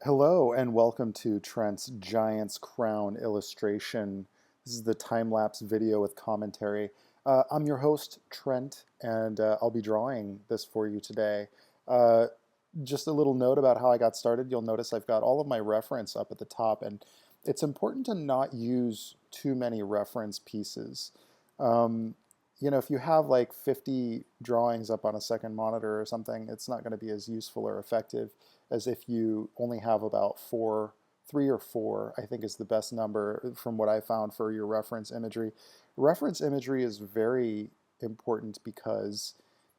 Hello and welcome to Trent's Giant's Crown illustration. This is the time-lapse video with commentary. I'm your host, Trent, and I'll be drawing this for you today. Uh, just a little note about how I got started. You'll notice I've got all of my reference up at the top, and it's important to not use too many reference pieces. Um, if you have like 50 drawings up on a second monitor or something, it's not going to be as useful or effective as if you only have about four, three or four, I think is the best number from what I found for your reference imagery. Reference imagery is very important because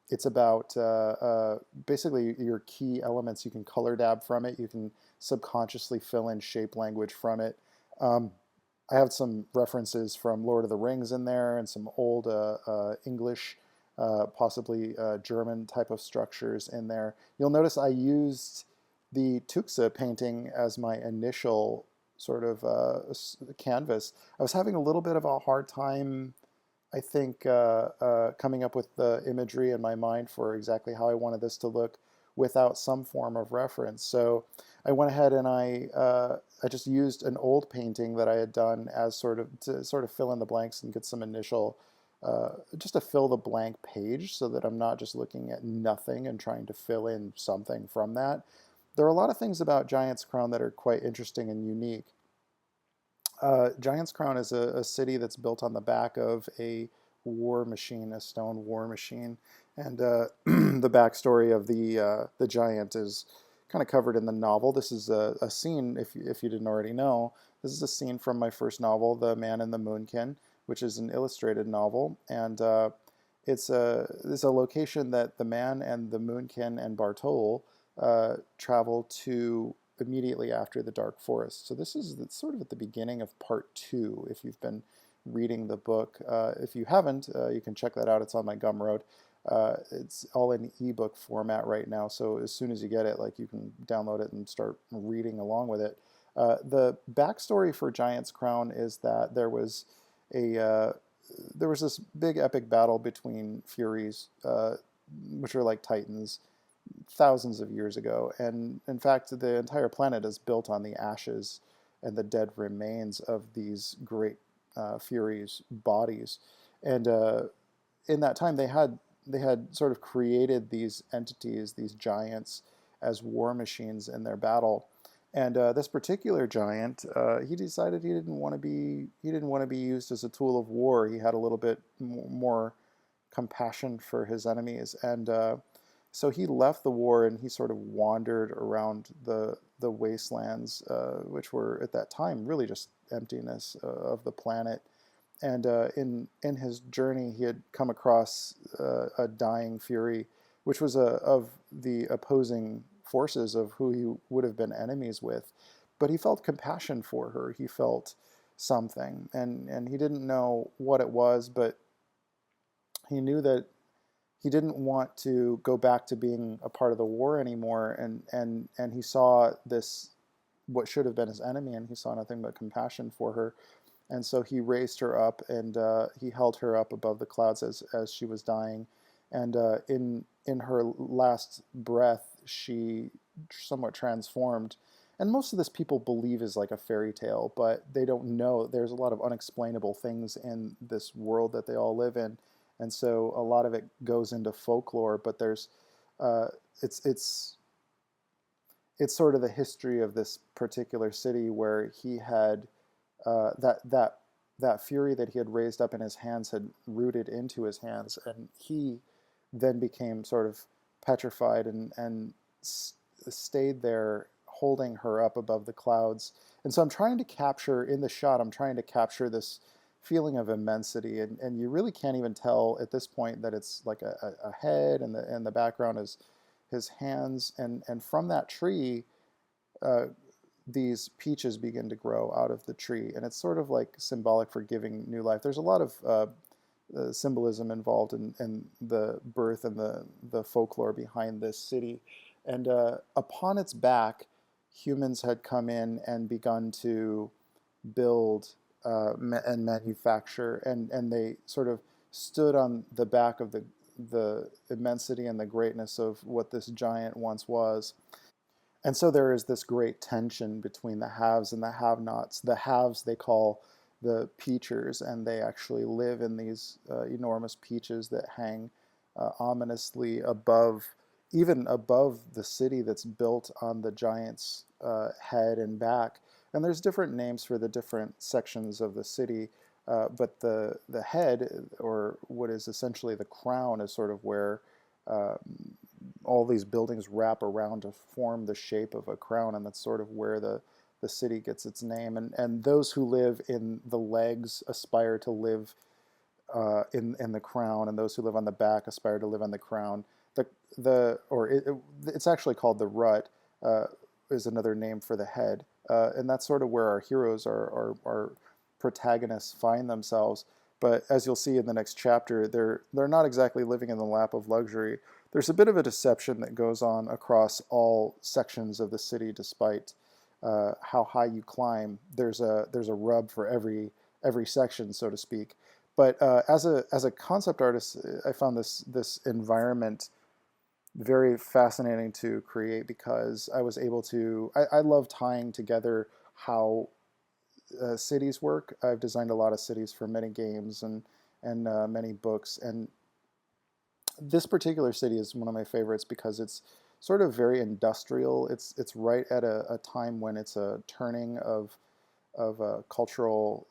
it's about basically your key elements. You can color dab from it. You can subconsciously fill in shape language from it. Um, I have some references from Lord of the Rings in there and some old English, possibly German type of structures in there. You'll notice I used the Tuxa painting as my initial sort of canvas. I was having a little bit of a hard time, I think, coming up with the imagery in my mind for exactly how I wanted this to look without some form of reference. So I went ahead and I just used an old painting that I had done as sort of fill in the blanks and get some initial just to fill the blank page so that I'm not just looking at nothing and trying to fill in something from that. There are a lot of things about Giant's Crown that are quite interesting and unique. Giant's Crown is a city that's built on the back of a war machine, a stone war machine, and the backstory of the giant is kind of covered in the novel. This is a scene, if you didn't already know, this is a scene from my first novel, The Man and The Moonkin, which is an illustrated novel, and it's a location that the Man and the Moonkin and Bartol travel to immediately after the Dark Forest. So this is sort of at the beginning of part two, if you've been reading the book. If you haven't, you can check that out. It's on my Gumroad. It's all in ebook format right now, so as soon as you get it, like you can download it and start reading along with it. The backstory for Giant's Crown is that a there was this big epic battle between Furies, which are like Titans, thousands of years ago. And in fact, the entire planet is built on the ashes and the dead remains of these great Furies' bodies. And in that time, they had sort of created these entities, these giants, as war machines in their battle. And this particular giant, he decided he didn't want to be used as a tool of war. He had a little bit more compassion for his enemies, and so he left the war and he sort of wandered around the wastelands, which were at that time really just emptiness of the planet. And in his journey, he had come across a dying Fury, which was of the opposing forces of who he would have been enemies with. But he felt compassion for her. He felt something, and he didn't know what it was, but he knew that he didn't want to go back to being a part of the war anymore, and he saw this, what should have been his enemy, and he saw nothing but compassion for her. And so he raised her up, and he held her up above the clouds as she was dying. And in her last breath, she somewhat transformed. And most of this people believe is like a fairy tale, but they don't know. There's a lot of unexplainable things in this world that they all live in, and so a lot of it goes into folklore. But there's uh, it's it's it's sort of the history of this particular city where he had that fury that he had raised up in his hands had rooted into his hands, and he then became sort of petrified and stayed there holding her up above the clouds. And so I'm trying to capture in the shot, I'm trying to capture this feeling of immensity, and you really can't even tell at this point that it's like a head, and the background is his hands, and from that tree uh, these peaches begin to grow out of the tree, and it's sort of like symbolic for giving new life. There's a lot of symbolism involved in the birth and the folklore behind this city. And upon its back, humans had come in and begun to build and manufacture, and they sort of stood on the back of the immensity and the greatness of what this giant once was. And so there is this great tension between the haves and the have-nots. The haves they call the peachers, and they actually live in these enormous peaches that hang ominously above, even above the city that's built on the giant's head and back. And there's different names for the different sections of the city, but the head, or what is essentially the crown, is sort of where uh, all these buildings wrap around to form the shape of a crown, and that's sort of where the city gets its name. And those who live in the legs aspire to live in the crown, and those who live on the back aspire to live on the crown. It's actually called the rut, uh, is another name for the head, and that's sort of where our heroes, our protagonists, find themselves. But as you'll see in the next chapter, they're not exactly living in the lap of luxury. There's a bit of a deception that goes on across all sections of the city, despite how high you climb. There's a rub for every section, so to speak. But as a concept artist, I found this environment very fascinating to create, because I was able to. I love tying together how cities work. I've designed a lot of cities for many games and many books, and this particular city is one of my favorites because it's sort of very industrial. It's right at a time when it's a turning of cultural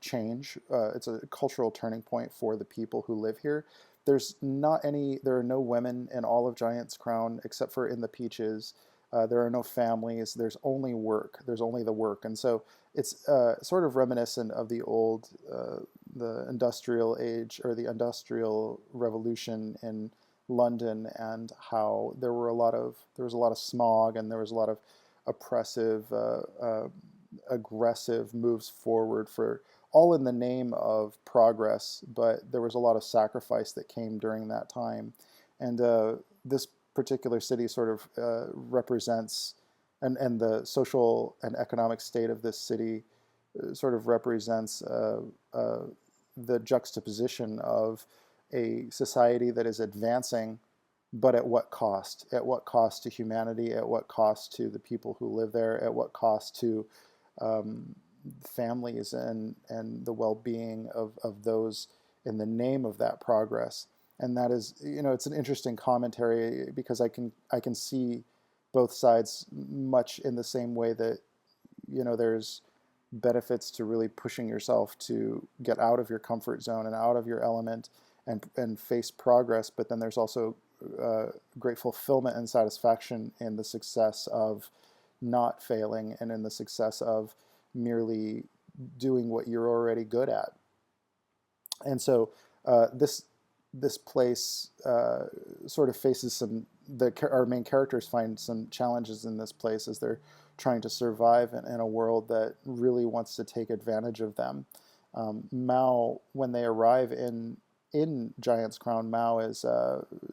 change. It's a cultural turning point for the people who live here. There are no women in all of Giant's Crown except for in the Peaches. There are no families. There's only work. There's only the work. And so it's sort of reminiscent of the industrial age, or the industrial revolution in London, and how there was a lot of smog, and there was a lot of oppressive, aggressive moves forward, for all in the name of progress, but there was a lot of sacrifice that came during that time. And this particular city sort of represents, and the social and economic state of this city sort of represents the juxtaposition of a society that is advancing, but at what cost? At what cost to humanity? At what cost to the people who live there? At what cost to um, families and the well-being of those in the name of that progress? And that is, it's an interesting commentary, because I can see both sides much in the same way that there's benefits to really pushing yourself to get out of your comfort zone and out of your element, and face progress. But then there's also great fulfillment and satisfaction in the success of not failing, and in the success of merely doing what you're already good at. And so this place sort of faces our main characters find some challenges in this place as they're trying to survive in a world that really wants to take advantage of them. Mao, when they arrive in Giant's Crown, Mao is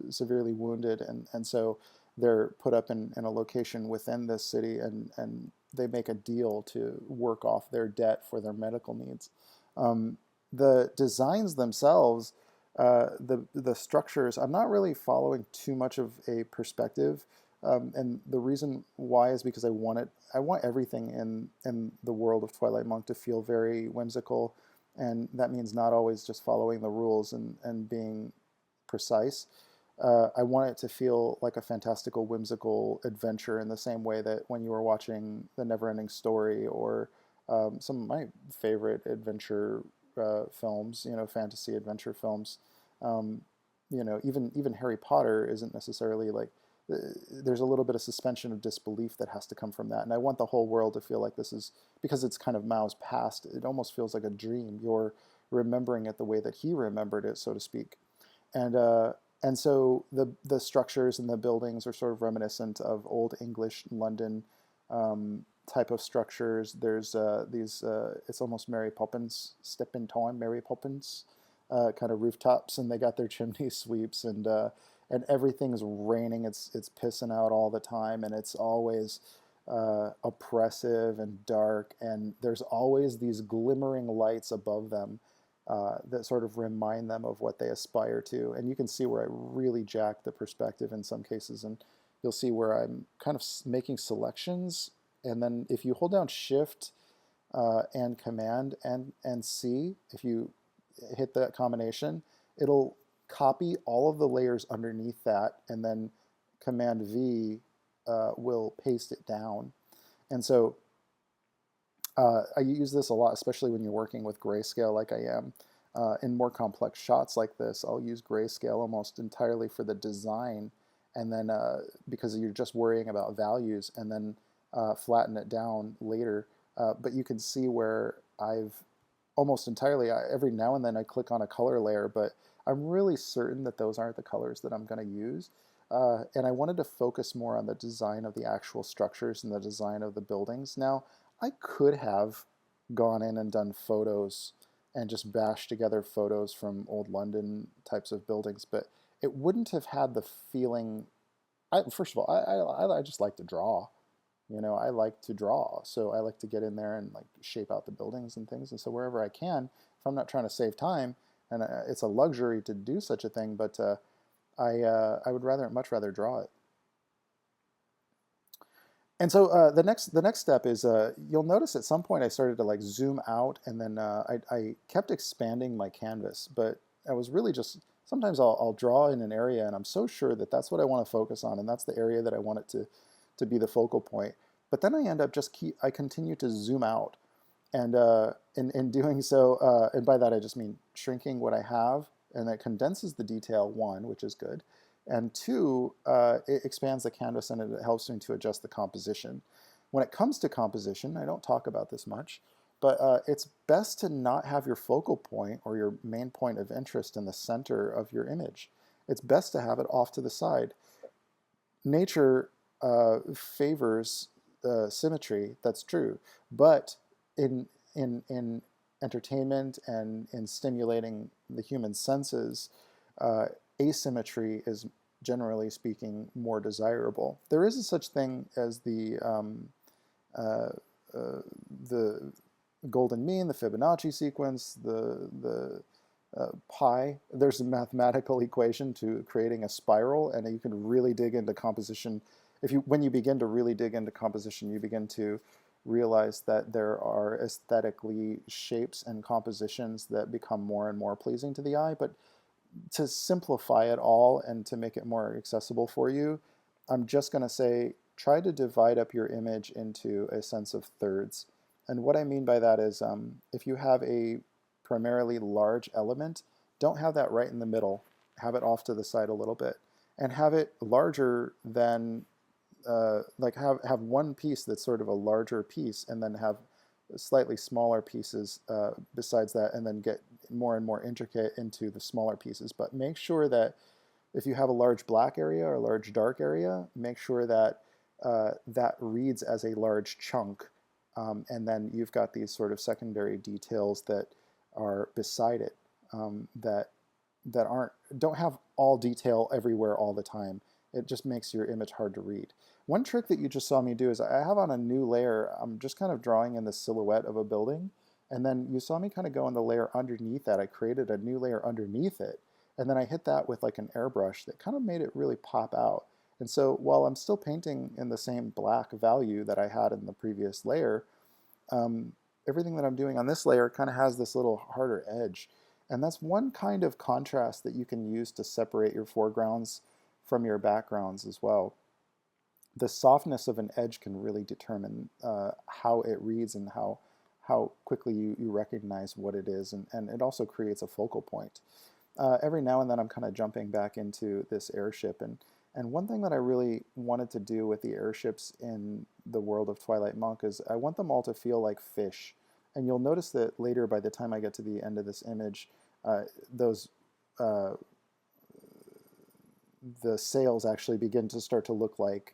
severely wounded, and so they're put up in a location within this city, and they make a deal to work off their debt for their medical needs. The designs themselves, the structures, I'm not really following too much of a perspective, and the reason why is because I want everything in the world of Twilight Monk to feel very whimsical, and that means not always just following the rules and being precise. I want it to feel like a fantastical, whimsical adventure, in the same way that when you were watching The Neverending Story, or some of my favorite adventure films, fantasy adventure films. Um, even Harry Potter isn't necessarily like, there's a little bit of suspension of disbelief that has to come from that. And I want the whole world to feel like this is, because it's kind of Mao's past, it almost feels like a dream. You're remembering it the way that he remembered it, so to speak. And and so the structures and the buildings are sort of reminiscent of Old English London type of structures. There's these it's almost Mary Poppins, Step in Time, Mary Poppins kind of rooftops, and they got their chimney sweeps, and everything's raining. It's pissing out all the time, and it's always oppressive and dark, and there's always these glimmering lights above them that sort of remind them of what they aspire to. And you can see where I really jacked the perspective in some cases, and you'll see where I'm kind of making selections. And then if you hold down Shift and Command and C, if you hit that combination, it'll copy all of the layers underneath that, and then Command V will paste it down. And so I use this a lot, especially when you're working with grayscale like I am. In more complex shots like this, I'll use grayscale almost entirely for the design, and then because you're just worrying about values, and then flatten it down later. But you can see where I've almost entirely, every now and then I click on a color layer, but I'm really certain that those aren't the colors that I'm going to use. And I wanted to focus more on the design of the actual structures and the design of the buildings. Now, I could have gone in and done photos and just bashed together photos from old London types of buildings, but it wouldn't have had the feeling. First of all, I just like to draw. You know, I like to draw, so I like to get in there and like shape out the buildings and things. And so wherever I can, if I'm not trying to save time, and it's a luxury to do such a thing, but I would much rather draw it. And so the next step is you'll notice at some point I started to like zoom out, and then I kept expanding my canvas, but I was really just sometimes I'll draw in an area and I'm so sure that that's what I want to focus on, and that's the area that I want it to be the focal point. But then I end up I continue to zoom out, and in doing so, and by that I just mean shrinking what I have, and that condenses the detail, one, which is good, and two, it expands the canvas and it helps me to adjust the composition. When it comes to composition, I don't talk about this much, but it's best to not have your focal point or your main point of interest in the center of your image. It's best to have it off to the side. Nature favors symmetry, that's true, but in entertainment and in stimulating the human senses, asymmetry is, generally speaking, more desirable. There is a such thing as the golden mean, the Fibonacci sequence, the pi. There's a mathematical equation to creating a spiral, and you can really dig into composition. When you begin to really dig into composition, you begin to realize that there are aesthetically shapes and compositions that become more and more pleasing to the eye. But to simplify it all and to make it more accessible for you, I'm just going to say try to divide up your image into a sense of thirds. And what I mean by that is if you have a primarily large element, don't have that right in the middle. Have it off to the side a little bit, and have it larger than like have one piece that's sort of a larger piece, and then have slightly smaller pieces besides that, and then get more and more intricate into the smaller pieces. But make sure that if you have a large black area or a large dark area, make sure that that reads as a large chunk, and then you've got these sort of secondary details that are beside it, that don't have all detail everywhere all the time. It just makes your image hard to read. One trick that you just saw me do is I have on a new layer, I'm just kind of drawing in the silhouette of a building, and then you saw me kind of go in the layer underneath that. I created a new layer underneath it, and then I hit that with like an airbrush that kind of made it really pop out. And so while I'm still painting in the same black value that I had in the previous layer, everything that I'm doing on this layer kind of has this little harder edge. And that's one kind of contrast that you can use to separate your foregrounds from your backgrounds as well. The softness of an edge can really determine how it reads and how quickly you recognize what it is, and it also creates a focal point. Every now and then I'm kind of jumping back into this airship, and one thing that I really wanted to do with the airships in the world of Twilight Monk is I want them all to feel like fish. And you'll notice that later, by the time I get to the end of this image, those the sails actually begin to start to look like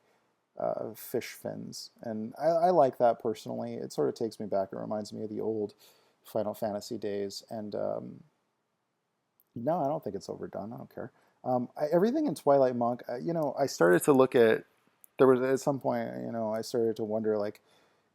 fish fins. And I like that personally. It sort of takes me back. It reminds me of the old Final Fantasy days. And no, I don't think it's overdone. I don't care. Everything in Twilight Monk, I started to look at, there was at some point, I started to wonder, like,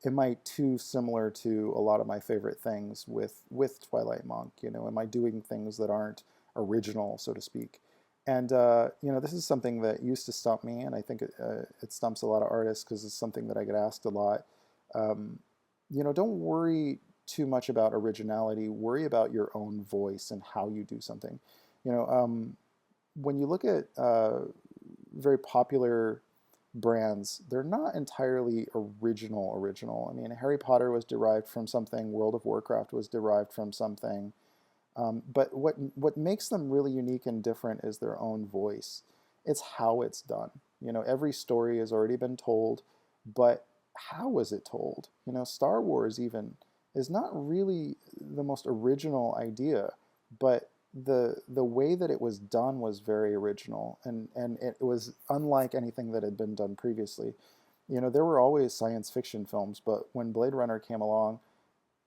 am I too similar to a lot of my favorite things with Twilight Monk? Am I doing things that aren't original, so to speak? And this is something that used to stump me, and I think it stumps a lot of artists because it's something that I get asked a lot. Um, don't worry too much about originality. Worry about your own voice and how you do something. You know, when you look at very popular brands, they're not entirely original. I mean, Harry Potter was derived from something. World of Warcraft was derived from something. But what makes them really unique and different is their own voice. It's how it's done. Every story has already been told, but how was it told? Star Wars even is not really the most original idea, but the way that it was done was very original, and it was unlike anything that had been done previously. There were always science fiction films, but when Blade Runner came along,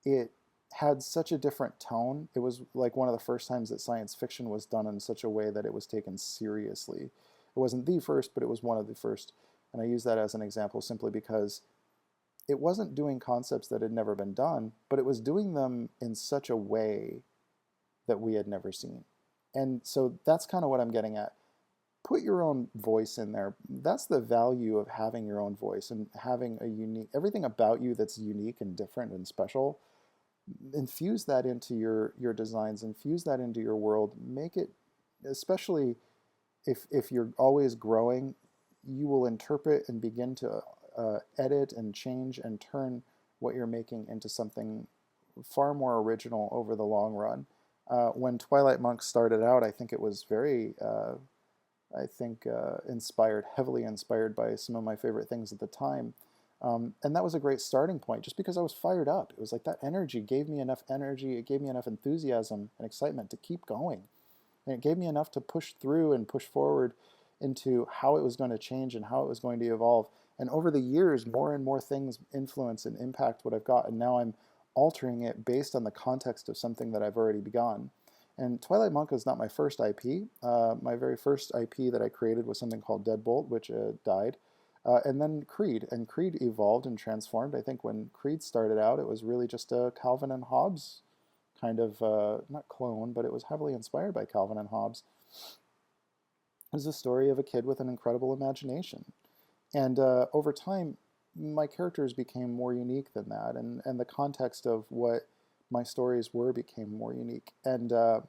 it had such a different tone. It was like one of the first times that science fiction was done in such a way that it was taken seriously. It wasn't the first, but it was one of the first. And I use that as an example simply because it wasn't doing concepts that had never been done, but it was doing them in such a way that we had never seen. And so that's kind of what I'm getting at. Put your own voice in there. That's the value of having your own voice and having a unique, everything about you that's unique and different and special. Infuse that into your designs, infuse that into your world, make it, especially if you're always growing, you will interpret and begin to edit and change and turn what you're making into something far more original over the long run. When Twilight Monk started out, I think it was very, inspired, heavily inspired by some of my favorite things at the time. And that was a great starting point just because I was fired up. It was like that energy gave me enough energy, it gave me enough enthusiasm and excitement to keep going. And it gave me enough to push through and push forward into how it was going to change and how it was going to evolve. And over the years, more and more things influence and impact what I've got. And now I'm altering it based on the context of something that I've already begun. And Twilight Monk is not my first IP. My very first IP that I created was something called Deadbolt, which died. And then Creed. And Creed evolved and transformed. I think when Creed started out, it was really just a Calvin and Hobbes kind of, not clone, but it was heavily inspired by Calvin and Hobbes. It was a story of a kid with an incredible imagination. And over time, my characters became more unique than that, and the context of what my stories were became more unique. And I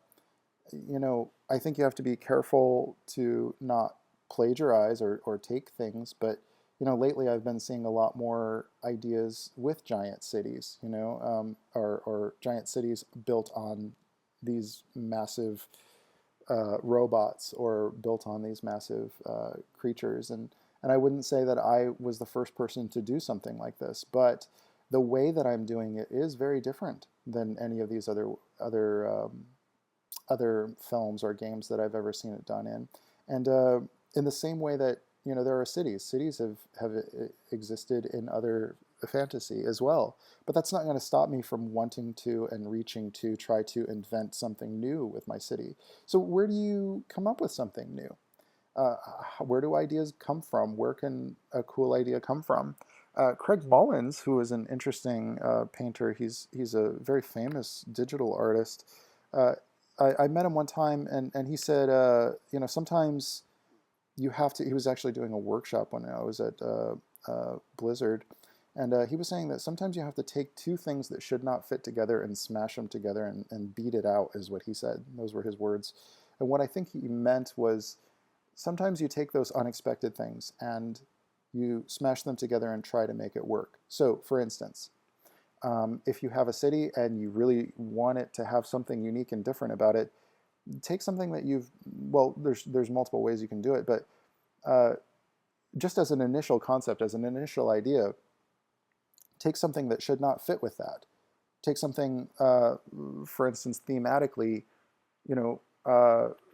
think you have to be careful to not plagiarize or take things, but lately I've been seeing a lot more ideas with giant cities, or giant cities built on these massive robots or built on these massive creatures. And I wouldn't say that I was the first person to do something like this, but the way that I'm doing it is very different than any of these other films or games that I've ever seen it done in. And in the same way that there are cities. Cities have existed in other fantasy as well. But that's not going to stop me from wanting to and reaching to try to invent something new with my city. So where do you come up with something new? Where do ideas come from? Where can a cool idea come from? Craig Mullins, who is an interesting painter, he's a very famous digital artist. Uh, I met him one time, and he said, sometimes you have to. He was actually doing a workshop when I was at Blizzard, and he was saying that sometimes you have to take two things that should not fit together and smash them together and beat it out, is what he said. Those were his words. And what I think he meant was sometimes you take those unexpected things and you smash them together and try to make it work. So, for instance, if you have a city and you really want it to have something unique and different about it, take something that there's multiple ways you can do it, but just as an initial concept, as an initial idea, take something that should not fit with that. Take something, for instance, thematically, you know,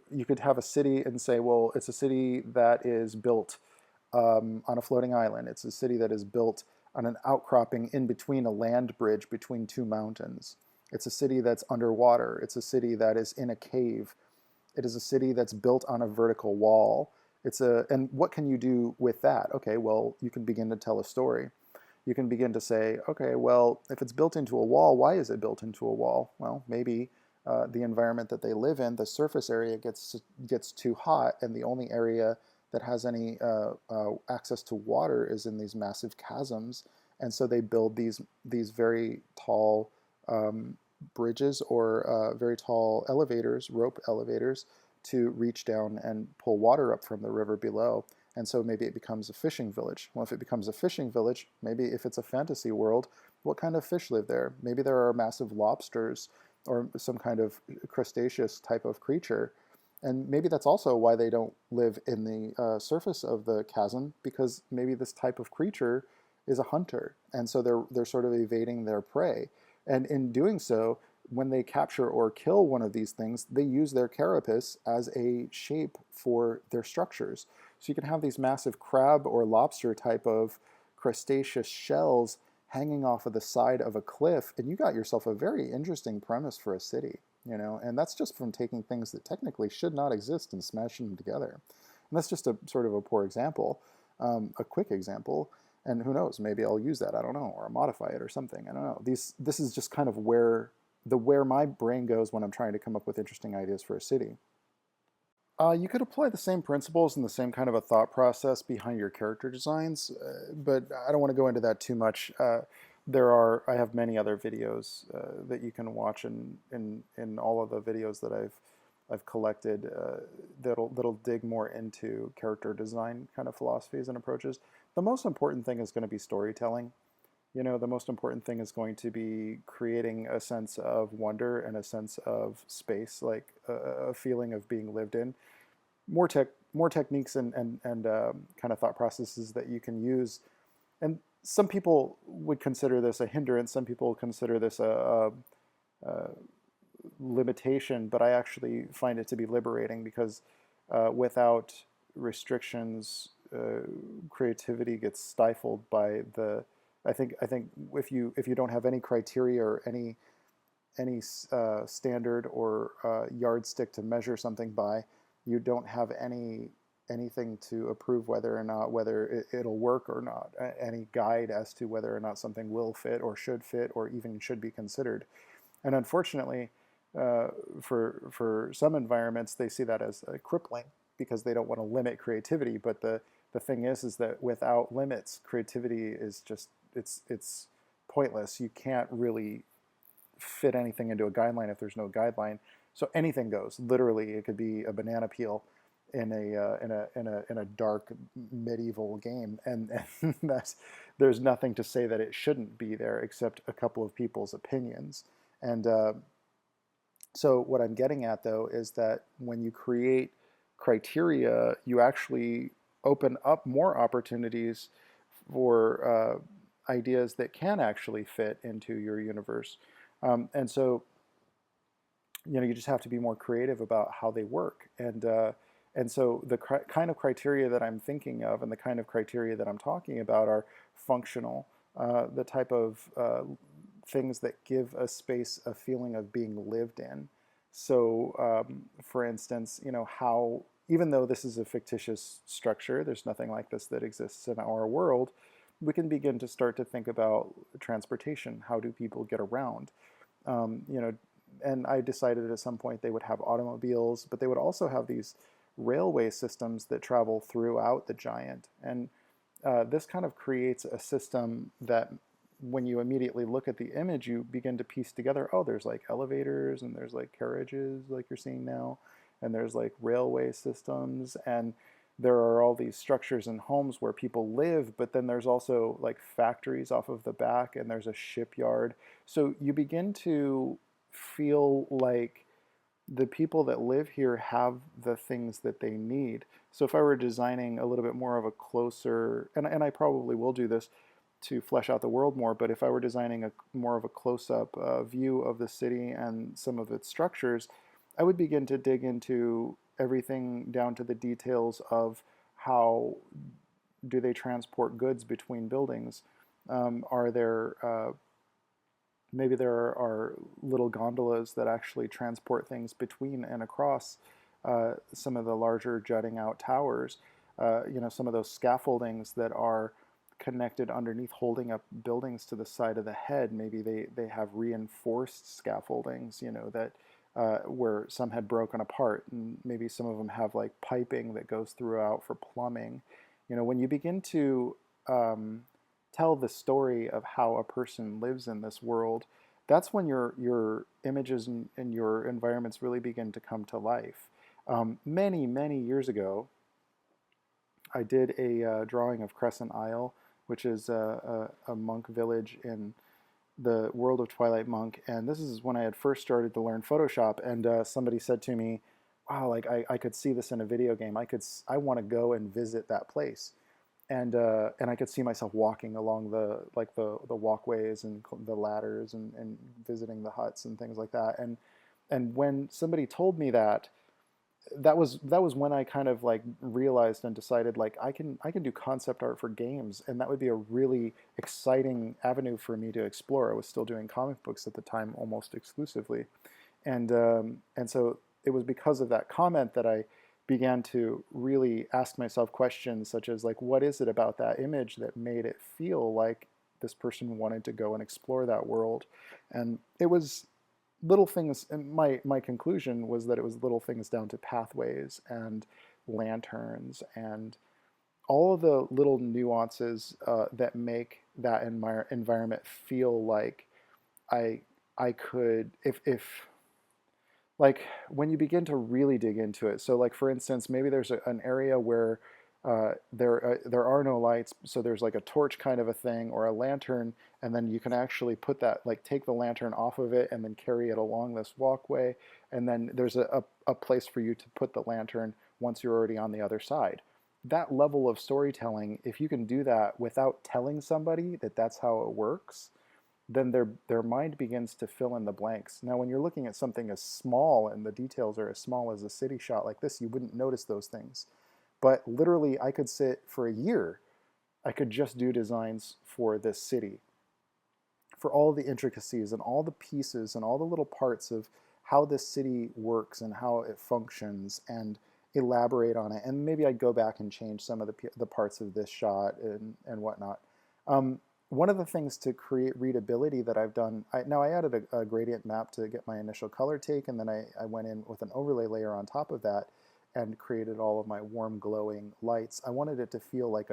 you could have a city and say, well, it's a city that is built on a floating island. It's a city that is built on an outcropping in between a land bridge between two mountains. It's a city that's underwater. It's a city that is in a cave. It is a city that's built on a vertical wall. And what can you do with that? Okay, well, you can begin to tell a story. You can begin to say, okay, well, if it's built into a wall, why is it built into a wall? Well, maybe the environment that they live in, the surface area gets too hot, and the only area that has any access to water is in these massive chasms, and so they build these very tall bridges or very tall elevators, rope elevators, to reach down and pull water up from the river below. And so maybe it becomes a fishing village. Well, if it becomes a fishing village, maybe if it's a fantasy world, what kind of fish live there? Maybe there are massive lobsters or some kind of crustaceous type of creature. And maybe that's also why they don't live in the surface of the chasm, because maybe this type of creature is a hunter. And so they're sort of evading their prey. And in doing so, when they capture or kill one of these things, they use their carapace as a shape for their structures. So you can have these massive crab or lobster type of crustaceous shells hanging off of the side of a cliff, and you got yourself a very interesting premise for a city, you know, and that's just from taking things that technically should not exist and smashing them together. And that's just a sort of a poor example, a quick example, and who knows, maybe I'll use that, I don't know, or modify it or something, I don't know. This is just kind of where my brain goes when I'm trying to come up with interesting ideas for a city. You could apply the same principles and the same kind of a thought process behind your character designs, but I don't want to go into that too much. I have many other videos that you can watch in all of the videos that I've collected that'll dig more into character design kind of philosophies and approaches. The most important thing is going to be storytelling. You know, the most important thing is going to be creating a sense of wonder and a sense of space, like a feeling of being lived in. More techniques and kind of thought processes that you can use. And some people would consider this a hindrance. Some people consider this a limitation, but I actually find it to be liberating because without restrictions, creativity gets stifled by the. I think if you don't have any criteria or any standard or yardstick to measure something by, you don't have anything to approve whether it'll work or not, any guide as to whether or not something will fit or even should be considered. And unfortunately, for some environments, they see that as crippling because they don't want to limit creativity. But the thing is that without limits, creativity is just it's pointless. You can't really fit anything into a guideline if there's no guideline. So anything goes. Literally, it could be a banana peel in a dark medieval game, and there's nothing to say that it shouldn't be there except a couple of people's opinions. And so what I'm getting at though is that when you create criteria, you actually open up more opportunities for ideas that can actually fit into your universe. And so, you know, you just have to be more creative about how they work. And so the kind of criteria that I'm thinking of and the kind of criteria that I'm talking about are functional, the type of things that give a space a feeling of being lived in. So, for instance, you know, how, even though this is a fictitious structure, there's nothing like this that exists in our world, we can begin to start to think about transportation. How do people get around? You know, and I decided at some point they would have automobiles, but they would also have these railway systems that travel throughout the giant. And this kind of creates a system that when you immediately look at the image, you begin to piece together, oh, there's like elevators and there's like carriages like you're seeing now, and there's like railway systems, and there are all these structures and homes where people live, but then there's also like factories off of the back, and there's a shipyard. So you begin to feel like the people that live here have the things that they need. So if I were designing a little bit more of a closer, and I probably will do this to flesh out the world more, but if I were designing a more of a close-up view of the city and some of its structures, I would begin to dig into everything down to the details of how do they transport goods between buildings. Are there maybe there are little gondolas that actually transport things between and across some of the larger jutting out towers. You know, some of those scaffoldings that are connected underneath holding up buildings to the side of the head. Maybe they have reinforced scaffoldings, you know, that where some had broken apart, and maybe some of them have like piping that goes throughout for plumbing. When you begin to um, tell the story of how a person lives in this world, that's when your images and your environments really begin to come to life. Many years ago, I did a drawing of Crescent Isle, which is a monk village in the world of Twilight Monk. And this is when I had first started to learn Photoshop. And somebody said to me, "Wow, like I could see this in a video game. I want to go and visit that place." And I could see myself walking along the walkways and the ladders and visiting the huts and things like that. And when somebody told me that, that was when I kind of like realized and decided like I can do concept art for games, and that would be a really exciting avenue for me to explore. I was still doing comic books at the time almost exclusively, and so it was because of that comment that I began to really ask myself questions such as like, what is it about that image that made it feel like this person wanted to go and explore that world? And it was little things. And my conclusion was that it was little things down to pathways and lanterns and all of the little nuances that make that environment feel like I I could, if like when you begin to really dig into it. So like for instance, maybe there's an area where there are no lights, so there's like a torch kind of a thing or a lantern, and then you can actually put that, like take the lantern off of it and then carry it along this walkway, and then there's a place for you to put the lantern once you're already on the other side. That level of storytelling, if you can do that without telling somebody that that's how it works, then their mind begins to fill in the blanks. Now, when you're looking at something as small and the details are as small as a city shot like this, you wouldn't notice those things. But literally, I could sit for a year. I could just do designs for this city, for all the intricacies and all the pieces and all the little parts of how this city works and how it functions, and elaborate on it. And maybe I'd go back and change some of the parts of this shot and whatnot. One of the things to create readability that I've done, now I added a gradient map to get my initial color take, and then I went in with an overlay layer on top of that and created all of my warm glowing lights. I wanted it to feel like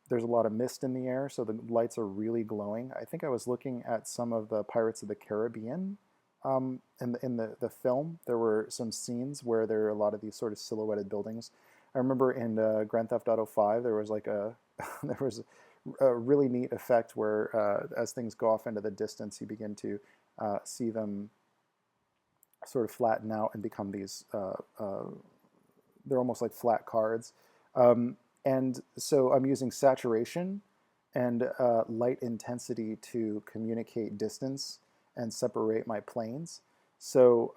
there's a lot of mist in the air, so the lights are really glowing. I think I was looking at some of the Pirates of the Caribbean in the film. There were some scenes where there are a lot of these sort of silhouetted buildings. I remember in Grand Theft Auto 5, there was like there was a really neat effect where as things go off into the distance, you begin to see them sort of flatten out and become these they're almost like flat cards. And so I'm using saturation and light intensity to communicate distance and separate my planes. So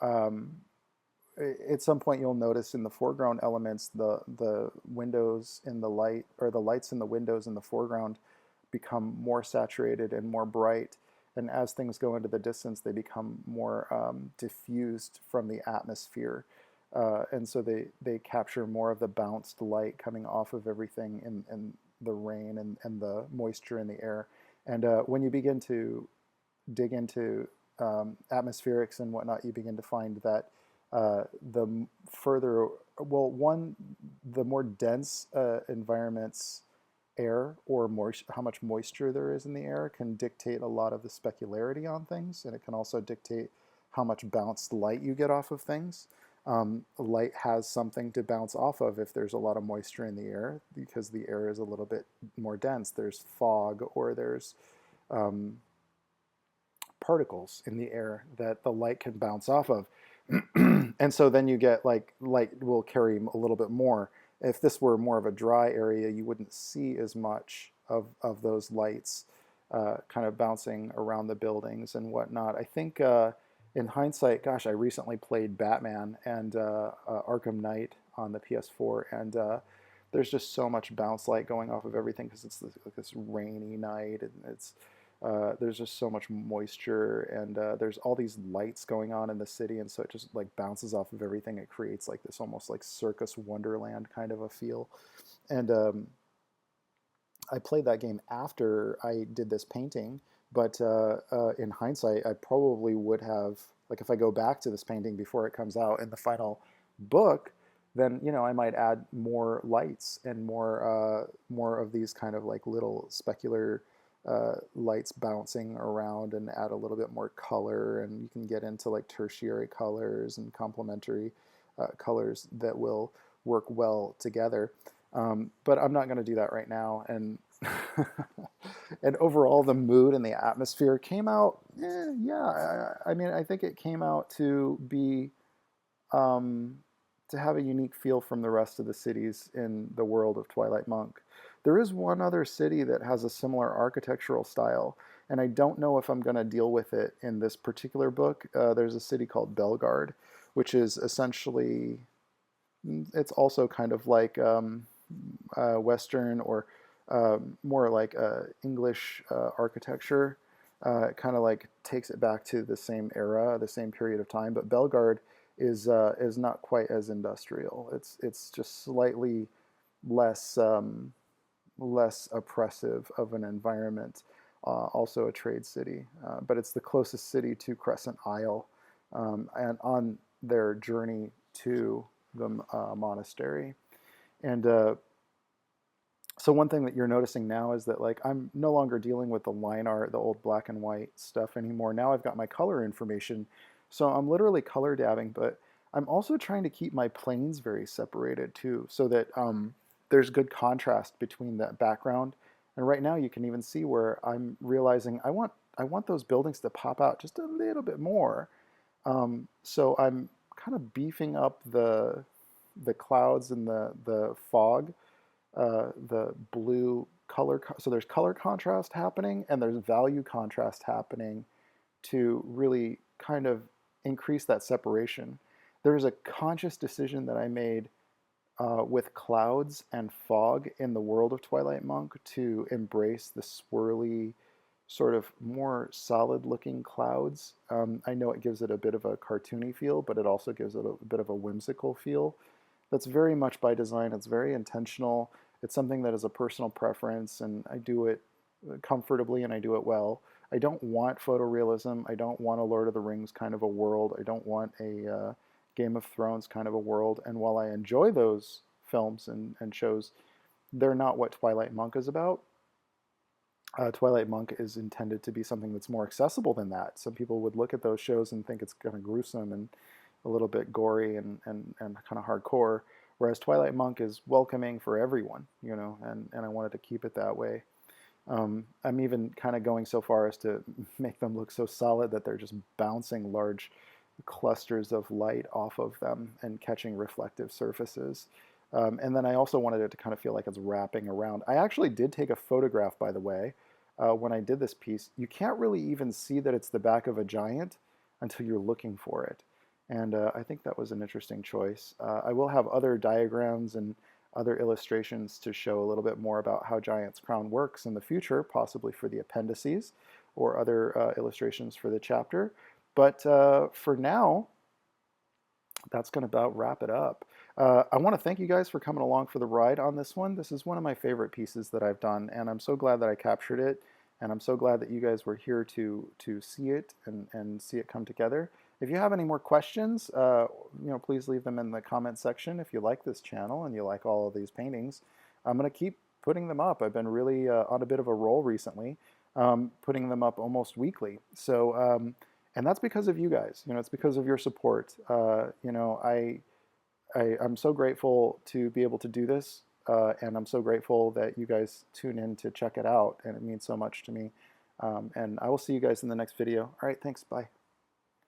at some point you'll notice in the foreground elements, the windows in the light, or the lights in the windows in the foreground, become more saturated and more bright. And as things go into the distance, they become more diffused from the atmosphere. And so they capture more of the bounced light coming off of everything in the rain and the moisture in the air. And when you begin to dig into atmospherics and whatnot, you begin to find that the further, well, one, the more dense environments air, or how much moisture there is in the air, can dictate a lot of the specularity on things, and it can also dictate how much bounced light you get off of things. Light has something to bounce off of if there's a lot of moisture in the air, because the air is a little bit more dense. There's fog, or there's particles in the air that the light can bounce off of. And so then you get like light will carry a little bit more. If this were more of a dry area, you wouldn't see as much of those lights kind of bouncing around the buildings and whatnot. I think in hindsight, gosh, I recently played Batman and Arkham Knight on the PS4, and there's just so much bounce light going off of everything because it's this rainy night, and there's just so much moisture, and there's all these lights going on in the city, and so it just like bounces off of everything. It creates like this almost like circus wonderland kind of a feel. And I played that game after I did this painting, but in hindsight, I probably would have like if I go back to this painting before it comes out in the final book, then I might add more lights and more of these kind of like little specular lights bouncing around, and add a little bit more color, and you can get into like tertiary colors and complementary colors that will work well together. But I'm not going to do that right now. And and overall, the mood and the atmosphere came out. Yeah, I mean, I think it came out to be um, to have a unique feel from the rest of the cities in the world of Twilight Monk. There is one other city that has a similar architectural style, and I don't know if I'm going to deal with it in this particular book. There's a city called Belgard, which is essentially, it's also kind of like Western, or more like English architecture. It kind of like takes it back to the same era, the same period of time. But Belgard is not quite as industrial. It's just slightly less less oppressive of an environment. Also a trade city, but it's the closest city to Crescent Isle, and on their journey to the monastery. And so one thing that you're noticing now is that like I'm no longer dealing with the line art, the old black and white stuff anymore. Now I've got my color information. So I'm literally color dabbing, but I'm also trying to keep my planes very separated too, so that there's good contrast between that background. And right now you can even see where I'm realizing I want those buildings to pop out just a little bit more. So I'm kind of beefing up the clouds and the fog, the blue color. So there's color contrast happening, and there's value contrast happening to really kind of increase that separation. There's a conscious decision that I made with clouds and fog in the world of Twilight Monk to embrace the swirly, sort of more solid looking clouds. I know it gives it a bit of a cartoony feel, but it also gives it a bit of a whimsical feel. That's very much by design. It's very intentional. It's something that is a personal preference, and I do it comfortably and I do it well. I don't want photorealism. I don't want a Lord of the Rings kind of a world. I don't want a Game of Thrones kind of a world. And while I enjoy those films and shows, they're not what Twilight Monk is about. Twilight Monk is intended to be something that's more accessible than that. Some people would look at those shows and think it's kind of gruesome and a little bit gory and kind of hardcore, whereas Twilight Monk is welcoming for everyone, and I wanted to keep it that way. I'm even kind of going so far as to make them look so solid that they're just bouncing large clusters of light off of them and catching reflective surfaces. And then I also wanted it to kind of feel like it's wrapping around. I actually did take a photograph, by the way, when I did this piece. You can't really even see that it's the back of a giant until you're looking for it. And I think that was an interesting choice. I will have other diagrams and other illustrations to show a little bit more about how Giant's Crown works in the future, possibly for the appendices or other illustrations for the chapter. But for now, that's going to about wrap it up. I want to thank you guys for coming along for the ride on this one. This is one of my favorite pieces that I've done, and I'm so glad that I captured it, and I'm so glad that you guys were here to see it and see it come together. If you have any more questions, please leave them in the comment section. If you like this channel and you like all of these paintings, I'm going to keep putting them up. I've been really on a bit of a roll recently, putting them up almost weekly. So, and that's because of you guys. It's because of your support. I'm so grateful to be able to do this, and I'm so grateful that you guys tune in to check it out, and it means so much to me. And I will see you guys in the next video. All right, thanks. Bye.